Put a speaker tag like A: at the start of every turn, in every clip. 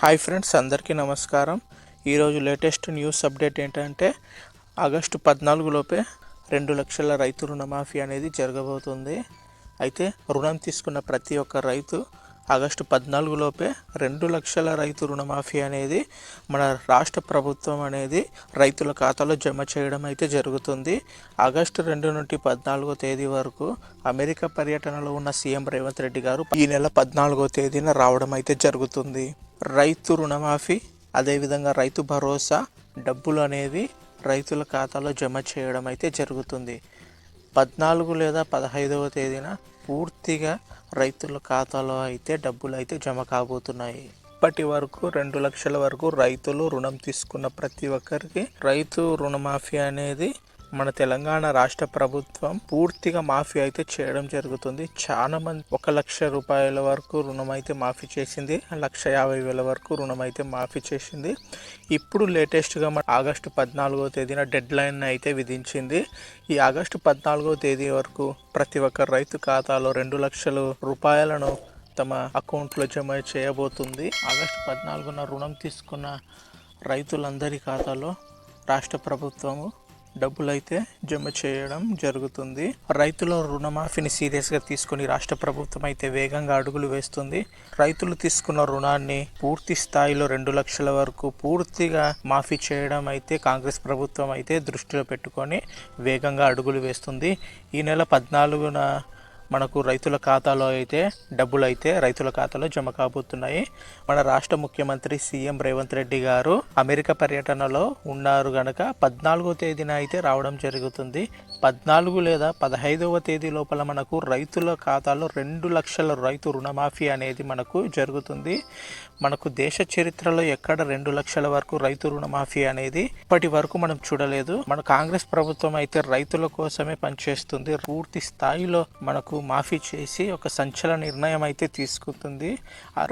A: Hi friends, అందరికీ నమస్కారం. ఈరోజు లేటెస్ట్ న్యూస్ అప్డేట్ ఏంటంటే ఆగస్టు 14 లోపే 2 లక్షల రైతు రుణమాఫీ అనేది జరగబోతుంది. అయితే రుణం తీసుకున్న ప్రతి ఒక్క రైతు ఆగస్టు 14 లోపే 2 లక్షల రైతు రుణమాఫీ అనేది మన రాష్ట్ర ప్రభుత్వం అనేది రైతుల ఖాతాలో జమ చేయడం అయితే జరుగుతుంది. ఆగస్టు 2 నుండి 14వ తేదీ వరకు అమెరికా పర్యటనలో ఉన్న సీఎం రేవంత్ రెడ్డి గారు ఈ నెల 14వ తేదీన రావడం అయితే జరుగుతుంది. రైతు రుణమాఫీ, అదేవిధంగా రైతు భరోసా డబ్బులు అనేవి రైతుల ఖాతాలో జమ చేయడం అయితే జరుగుతుంది. 14 లేదా 15వ తేదీన పూర్తిగా రైతుల ఖాతాలో అయితే డబ్బులు అయితే జమ కాబోతున్నాయి. ఇప్పటి వరకు 2 లక్షల వరకు రైతులు రుణం తీసుకున్న ప్రతి ఒక్కరికి రైతు రుణమాఫీ అనేది మన తెలంగాణ రాష్ట్ర ప్రభుత్వం పూర్తిగా మాఫీ అయితే చేయడం జరుగుతుంది. చాలా మంది 1 లక్ష రూపాయల వరకు రుణం అయితే మాఫీ చేసింది, 1,50,000 వరకు రుణం అయితే మాఫీ చేసింది. ఇప్పుడు లేటెస్ట్గా ఆగస్టు 14వ తేదీన డెడ్ లైన్ అయితే విధించింది. ఈ ఆగస్టు 14వ తేదీ వరకు ప్రతి ఒక్క రైతు ఖాతాలో 2 లక్షల రూపాయలను తమ అకౌంట్లో జమ చేయబోతుంది. ఆగస్టు 14న రుణం తీసుకున్న రైతులందరి ఖాతాలో రాష్ట్ర ప్రభుత్వము డబ్బులు అయితే జమ చేయడం జరుగుతుంది. రైతుల రుణమాఫీని సీరియస్గా తీసుకుని రాష్ట్ర ప్రభుత్వం అయితే వేగంగా అడుగులు వేస్తుంది. రైతులు తీసుకున్న రుణాన్ని పూర్తి స్థాయిలో 2 లక్షల వరకు పూర్తిగా మాఫీ చేయడం అయితే కాంగ్రెస్ ప్రభుత్వం అయితే దృష్టిలో పెట్టుకొని వేగంగా అడుగులు వేస్తుంది. ఈ నెల 14న మనకు రైతుల ఖాతాలో అయితే డబ్బులు అయితే రైతుల ఖాతాలో జమ కాబోతున్నాయి. మన రాష్ట్ర ముఖ్యమంత్రి సీఎం రేవంత్ రెడ్డి గారు అమెరికా పర్యటనలో ఉన్నారు గనక 14వ తేదీన అయితే రావడం జరుగుతుంది. 14 లేదా 15వ తేదీ లోపల మనకు రైతుల ఖాతాలో 2 లక్షల రైతు రుణమాఫీ అనేది మనకు జరుగుతుంది. మనకు దేశ చరిత్రలో ఎక్కడ 2 లక్షల వరకు రైతు రుణమాఫీ అనేది ఇప్పటి వరకు మనం చూడలేదు. మన కాంగ్రెస్ ప్రభుత్వం అయితే రైతుల కోసమే పనిచేస్తుంది. పూర్తి స్థాయిలో మనకు మాఫీ చేసి ఒక సంచలన నిర్ణయం అయితే తీసుకుంటుంది.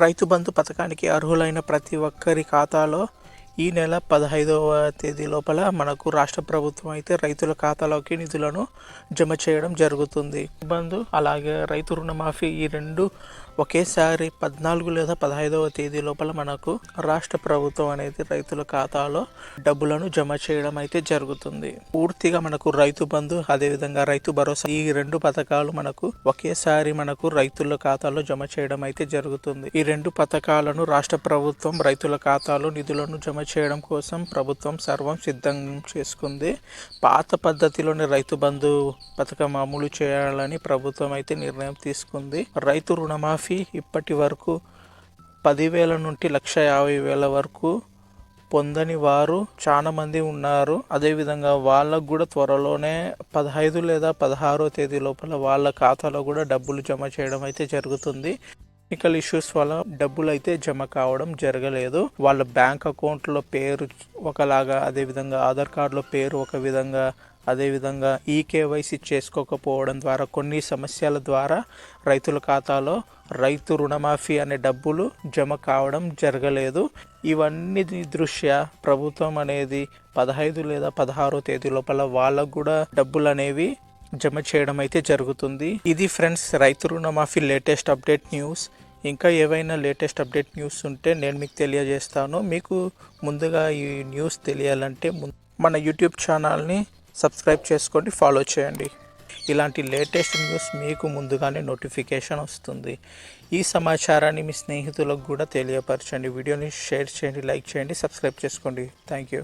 A: రైతు బంధు పథకానికి అర్హులైన ప్రతి ఒక్కరి ఖాతాలో ఈ నెల 15వ తేదీ లోపల మనకు రాష్ట్ర ప్రభుత్వం అయితే రైతుల ఖాతాలోకి నిధులను జమ చేయడం జరుగుతుంది. బంధు అలాగే రైతు రుణమాఫీ ఈ రెండు ఒకేసారి 14 లేదా 15వ తేదీ లోపల మనకు రాష్ట్ర ప్రభుత్వం అనేది రైతుల ఖాతాలో డబ్బులను జమ చేయడం అయితే జరుగుతుంది. పూర్తిగా మనకు రైతు బంధు అదేవిధంగా రైతు భరోసా ఈ 2 పథకాలు మనకు ఒకేసారి మనకు రైతుల ఖాతాలో జమ చేయడం అయితే జరుగుతుంది. ఈ 2 పథకాలను రాష్ట్ర ప్రభుత్వం రైతుల ఖాతాలో నిధులను జమ చేయడం కోసం ప్రభుత్వం సర్వం సిద్ధం చేసుకుంది. పాత పద్ధతిలోని రైతు బంధు పథకం అమలు చేయాలని ప్రభుత్వం అయితే నిర్ణయం తీసుకుంది. రైతు రుణమాఫీ ఇప్పటి వరకు 10,000 నుండి 1,50,000 వరకు పొందని వారు చాలా మంది ఉన్నారు. అదేవిధంగా వాళ్ళకు కూడా త్వరలోనే 15 లేదా 16వ తేదీ లోపల వాళ్ళ ఖాతాలో కూడా డబ్బులు జమ చేయడం అయితే జరుగుతుంది. టెక్నికల్ ఇష్యూస్ వల్ల డబ్బులు అయితే జమ కావడం జరగలేదు. వాళ్ళ బ్యాంక్ అకౌంట్లో పేరు ఒకలాగా, అదేవిధంగా ఆధార్ కార్డులో పేరు ఒక విధంగా, అదేవిధంగా ఈకేవైసీ చేసుకోకపోవడం ద్వారా కొన్ని సమస్యల ద్వారా రైతుల ఖాతాలో రైతు రుణమాఫీ అనే డబ్బులు జమ కావడం జరగలేదు. ఇవన్నీ దృష్ట్యా ప్రభుత్వం అనేది 15 లేదా 16వ తేదీ లోపల వాళ్ళకు కూడా డబ్బులు అనేవి జమ చేయడం అయితే జరుగుతుంది. ఇది ఫ్రెండ్స్ రైతు రుణమాఫీ లేటెస్ట్ అప్డేట్ న్యూస్. ఇంకా ఏవైనా లేటెస్ట్ అప్డేట్ న్యూస్ ఉంటే నేను మీకు తెలియజేస్తాను. మీకు ముందుగా ఈ న్యూస్ తెలియాలంటే మన యూట్యూబ్ ఛానల్ని సబ్స్క్రైబ్ చేసుకోండి, ఫాలో చేయండి. ఇలాంటి లేటెస్ట్ న్యూస్ మీకు ముందుగానే నోటిఫికేషన్ వస్తుంది. ఈ సమాచారాన్ని మీ స్నేహితులకు కూడా తెలియపరచండి. వీడియోని షేర్ చేయండి, లైక్ చేయండి, సబ్స్క్రైబ్ చేసుకోండి. Thank you.